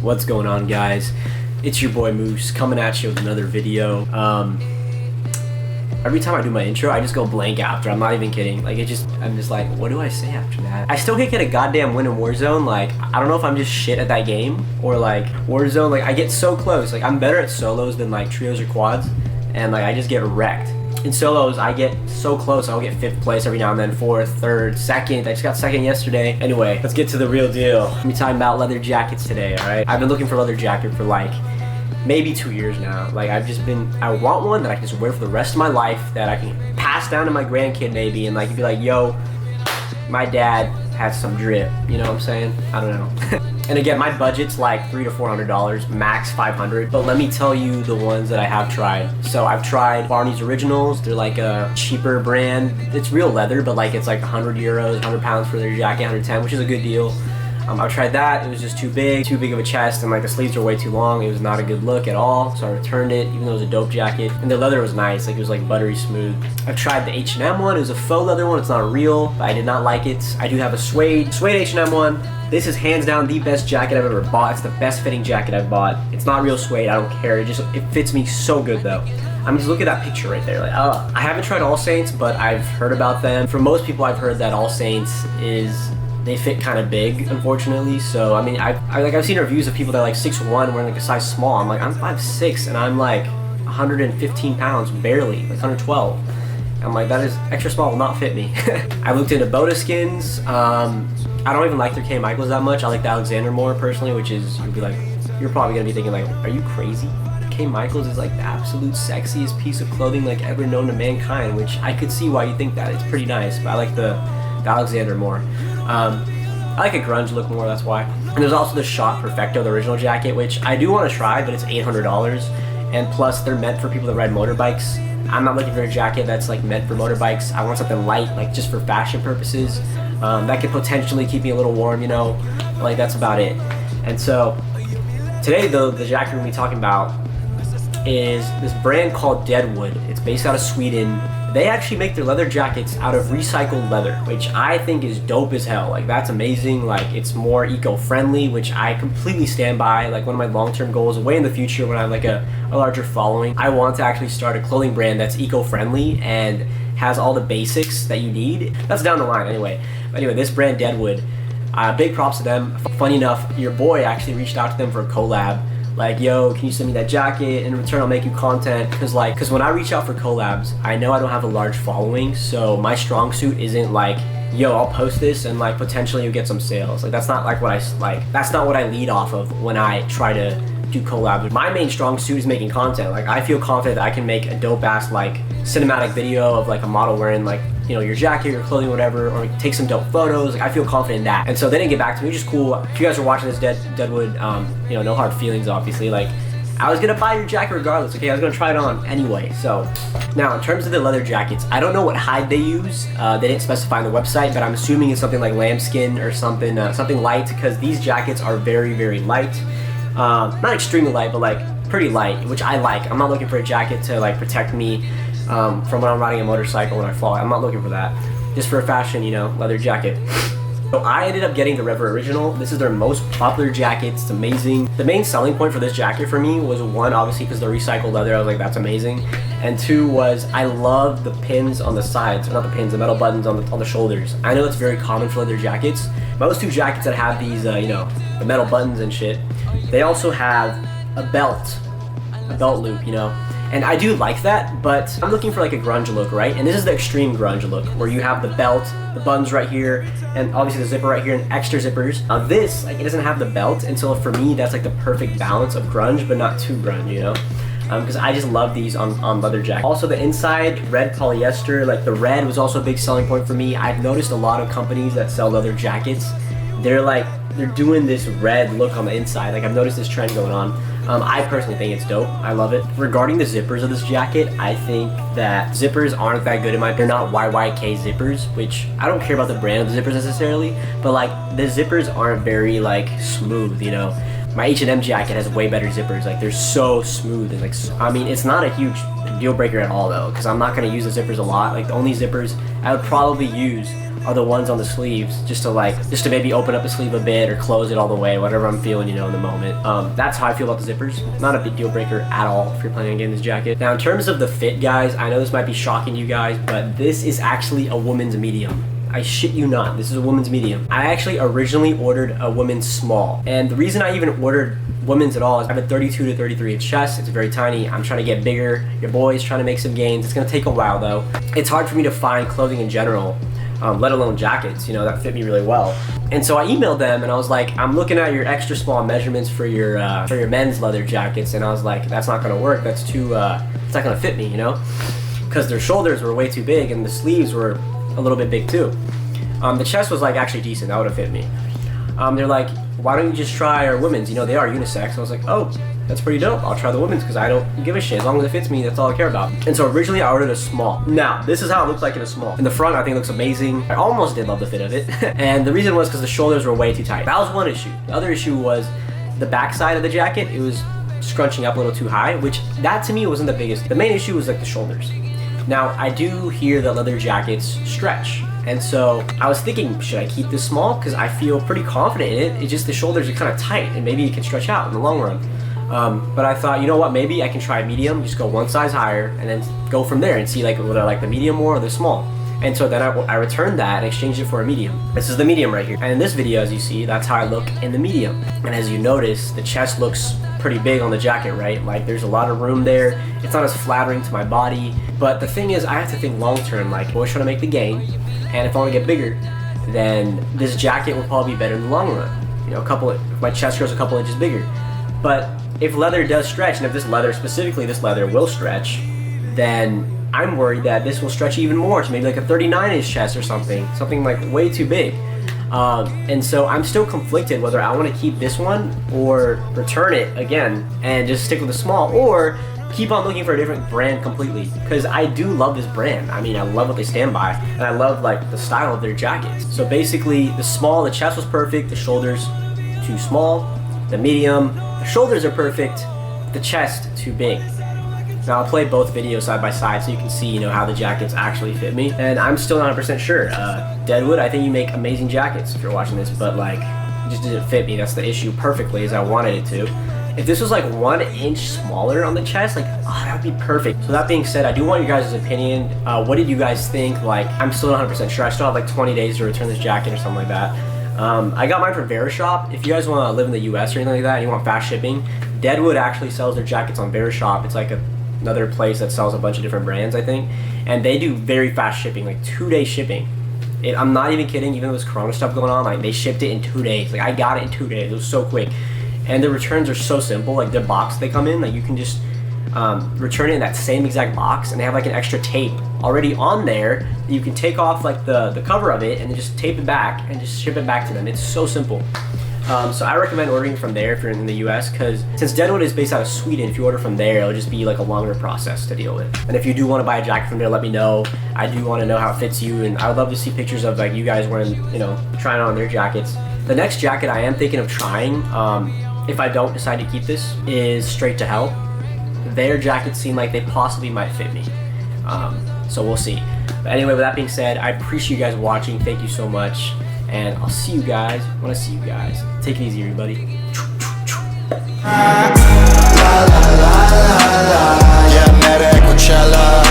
What's going on, guys? It's your boy Moose coming at you with another video. Every time I do my intro, I just go blank after. I'm not even kidding. Like, I'm just like, what do I say after that? I still can't get a goddamn win in Warzone. Like, I don't know if I'm just shit at that game or like Warzone. Like, I get so close. Like, I'm better at solos than like trios or quads, and like I just get wrecked. In solos, I get so close. I'll get 5th place every now and then, 4th, 3rd, 2nd. I just got 2nd yesterday. Anyway, let's get to the real deal. Let me talk about leather jackets today, alright? I've been looking for a leather jacket for like maybe 2 years now. Like, I want one that I can just wear for the rest of my life, that I can pass down to my grandkid maybe, and like be like, yo, my dad has some drip, you know what I'm saying? I don't know. And again, my budget's like $300 to $400, max $500. But let me tell you the ones that I have tried. So I've tried Barney's Originals. They're like a cheaper brand. It's real leather, but like it's like 100 euros, 100 pounds for their jacket, 110, which is a good deal. I've tried that. It was just too big of a chest, and like the sleeves were way too long. It was not a good look at all, so I returned it, even though it was a dope jacket. And the leather was nice, like it was like buttery smooth. I've tried the H&M one. It was a faux leather one. It's not real, but I did not like it. I do have a suede H&M one. This is hands down the best jacket I've ever bought. It's the best fitting jacket I've bought. It's not real suede. I don't care. It fits me so good though. I mean, just look at that picture right there. Like, I haven't tried All Saints, but I've heard about them. For most people, I've heard that All Saints they fit kind of big, unfortunately. So I mean, I've seen reviews of people that are like 6'1", wearing like a size small. I'm like, I'm 5'6", and I'm like 115 pounds, barely, like 112. I'm like, that is extra small, will not fit me. I looked into Boda skins. I don't even like their K. Michaels that much. I like the Alexander more personally, which is, you're probably gonna be thinking like, are you crazy? K. Michaels is like the absolute sexiest piece of clothing like ever known to mankind, which I could see why you think that. It's pretty nice, but I like the Alexander more. I like a grunge look more, that's why. And there's also the Shot Perfecto, the original jacket, which I do want to try, but it's $800. And plus, they're meant for people that ride motorbikes. I'm not looking for a jacket that's like meant for motorbikes. I want something light, like just for fashion purposes. That could potentially keep me a little warm, you know? Like, that's about it. And so, today though, the jacket we're going to be talking about is this brand called Deadwood. It's based out of Sweden. They actually make their leather jackets out of recycled leather, which I think is dope as hell. Like, that's amazing. Like, it's more eco-friendly, which I completely stand by. Like, one of my long-term goals way in the future when I have like a larger following, I want to actually start a clothing brand that's eco-friendly and has all the basics that you need. That's down the line anyway. But anyway, this brand Deadwood, big props to them. Funny enough, your boy actually reached out to them for a collab. Like, yo, can you send me that jacket? In return, I'll make you content. Cause when I reach out for collabs, I know I don't have a large following, so my strong suit isn't like, yo, I'll post this and like potentially you'll get some sales. Like, that's not like that's not what I lead off of when I try to do collabs. My main strong suit is making content. Like, I feel confident that I can make a dope ass like cinematic video of like a model wearing like, you know, your jacket, your clothing, whatever, or take some dope photos. Like, I feel confident in that. And so they didn't get back to me, which is cool. If you guys are watching this Deadwood, you know, no hard feelings, obviously. Like, I was gonna buy your jacket regardless, okay? I was gonna try it on anyway. So now, in terms of the leather jackets, I don't know what hide they use. They didn't specify on the website, but I'm assuming it's something like lambskin or something, something light, because these jackets are very, very light. Not extremely light, but like pretty light, which I like. I'm not looking for a jacket to like protect me from when I'm riding a motorcycle when I fall. I'm not looking for that. Just for a fashion, you know, leather jacket. So I ended up getting the Rever Original. This is their most popular jacket. It's amazing. The main selling point for this jacket for me was, one, obviously because the recycled leather. I was like, that's amazing. And two was, I love the pins on the sides, or not the pins, the metal buttons on the shoulders. I know that's very common for leather jackets. Most two jackets that have these, you know, the metal buttons and shit, they also have a belt loop, you know. And I do like that, but I'm looking for like a grunge look, right? And this is the extreme grunge look, where you have the belt, the buttons right here, and obviously the zipper right here, and extra zippers. Now this, like, it doesn't have the belt, and so for me, that's like the perfect balance of grunge, but not too grunge, you know? Because I just love these on leather jackets. Also, the inside, red polyester, like the red was also a big selling point for me. I've noticed a lot of companies that sell leather jackets, they're doing this red look on the inside. Like, I've noticed this trend going on. I personally think it's dope. I love it. Regarding the zippers of this jacket, I think that zippers aren't that good in my opinion. They're not YYK zippers, which I don't care about the brand of the zippers necessarily, but like the zippers aren't very like smooth, you know. My H&M jacket has way better zippers. Like, they're so smooth and like, I mean, it's not a huge deal breaker at all though, because I'm not gonna use the zippers a lot. Like, the only zippers I would probably use are the ones on the sleeves, just to maybe open up the sleeve a bit or close it all the way, whatever I'm feeling, you know, in the moment. That's how I feel about the zippers. Not a big deal breaker at all if you're planning on getting this jacket. Now, in terms of the fit, guys, I know this might be shocking to you guys, but this is actually a woman's medium. I shit you not, this is a woman's medium. I actually originally ordered a women's small, and the reason I even ordered women's at all is I have a 32 to 33 inch chest. It's very tiny. I'm trying to get bigger. Your boy's trying to make some gains. It's gonna take a while though. It's hard for me to find clothing in general, let alone jackets, you know, that fit me really well. And so I emailed them and I was like, I'm looking at your extra small measurements for your men's leather jackets, and I was like, that's not gonna work. That's too, it's not gonna fit me, you know, because their shoulders were way too big and the sleeves were a little bit big too. The chest was like actually decent. That would have fit me. They're like, why don't you just try our women's? You know, they are unisex. I was like, oh, that's pretty dope. I'll try the women's because I don't give a shit. As long as it fits me, that's all I care about. And so originally I ordered a small. Now, this is how it looks like in a small. In the front, I think it looks amazing. I almost did love the fit of it. And the reason was because the shoulders were way too tight. That was one issue. The other issue was the back side of the jacket. It was scrunching up a little too high, which that to me wasn't the biggest. The main issue was like the shoulders. Now, I do hear that leather jackets stretch. And so I was thinking, should I keep this small? Because I feel pretty confident in it. It's just the shoulders are kind of tight and maybe it can stretch out in the long run. But I thought, you know what, maybe I can try medium, just go one size higher and then go from there and see like whether I like the medium more or the small. And so then I returned that and exchanged it for a medium. This is the medium right here. And in this video, as you see, that's how I look in the medium. And as you notice, the chest looks pretty big on the jacket, right? Like there's a lot of room there. It's not as flattering to my body. But the thing is, I have to think long term, like always trying to make the gain. And if I want to get bigger, then this jacket will probably be better in the long run. You know, if my chest grows a couple inches bigger. But if leather does stretch, and if this leather, specifically this leather, will stretch, then I'm worried that this will stretch even more to maybe like a 39 inch chest or something like way too big. And so I'm still conflicted whether I want to keep this one or return it again and just stick with the small, or keep on looking for a different brand completely, because I do love this brand. I mean, I love what they stand by, and I love like the style of their jackets. So basically the small, the chest was perfect, the shoulders too small. The medium, the shoulders are perfect, the chest too big. Now I'll play both videos side by side so you can see, you know, how the jackets actually fit me. And I'm still not 100% sure. Deadwood, I think you make amazing jackets if you're watching this, but like, it just didn't fit me. That's the issue perfectly as I wanted it to. If this was like 1 inch smaller on the chest, like, oh, that would be perfect. So that being said, I do want your guys' opinion. What did you guys think? Like, I'm still not 100% sure. I still have like 20 days to return this jacket or something like that. I got mine from VeriShop. If you guys want to live in the US or anything like that and you want fast shipping, Deadwood actually sells their jackets on VeriShop. It's like another place that sells a bunch of different brands, I think. And they do very fast shipping, like 2-day shipping. I'm not even kidding, even though there's Corona stuff going on, like they shipped it in 2 days. Like I got it in 2 days, it was so quick. And the returns are so simple, like the box they come in, like you can just return it in that same exact box, and they have like an extra tape already on there that you can take off like the cover of it and then just tape it back and just ship it back to them. It's so simple. So I recommend ordering from there if you're in the US, because since Deadwood is based out of Sweden, if you order from there, it'll just be like a longer process to deal with. And if you do want to buy a jacket from there, let me know. I do want to know how it fits you, and I would love to see pictures of like you guys wearing, you know, trying on their jackets. The next jacket I am thinking of trying, if I don't decide to keep this, is Straight to Hell. Their jackets seem like they possibly might fit me. So we'll see. But anyway, with that being said, I appreciate you guys watching. Thank you so much. And I'll see you guys when I see you guys. Take it easy, everybody. Yeah,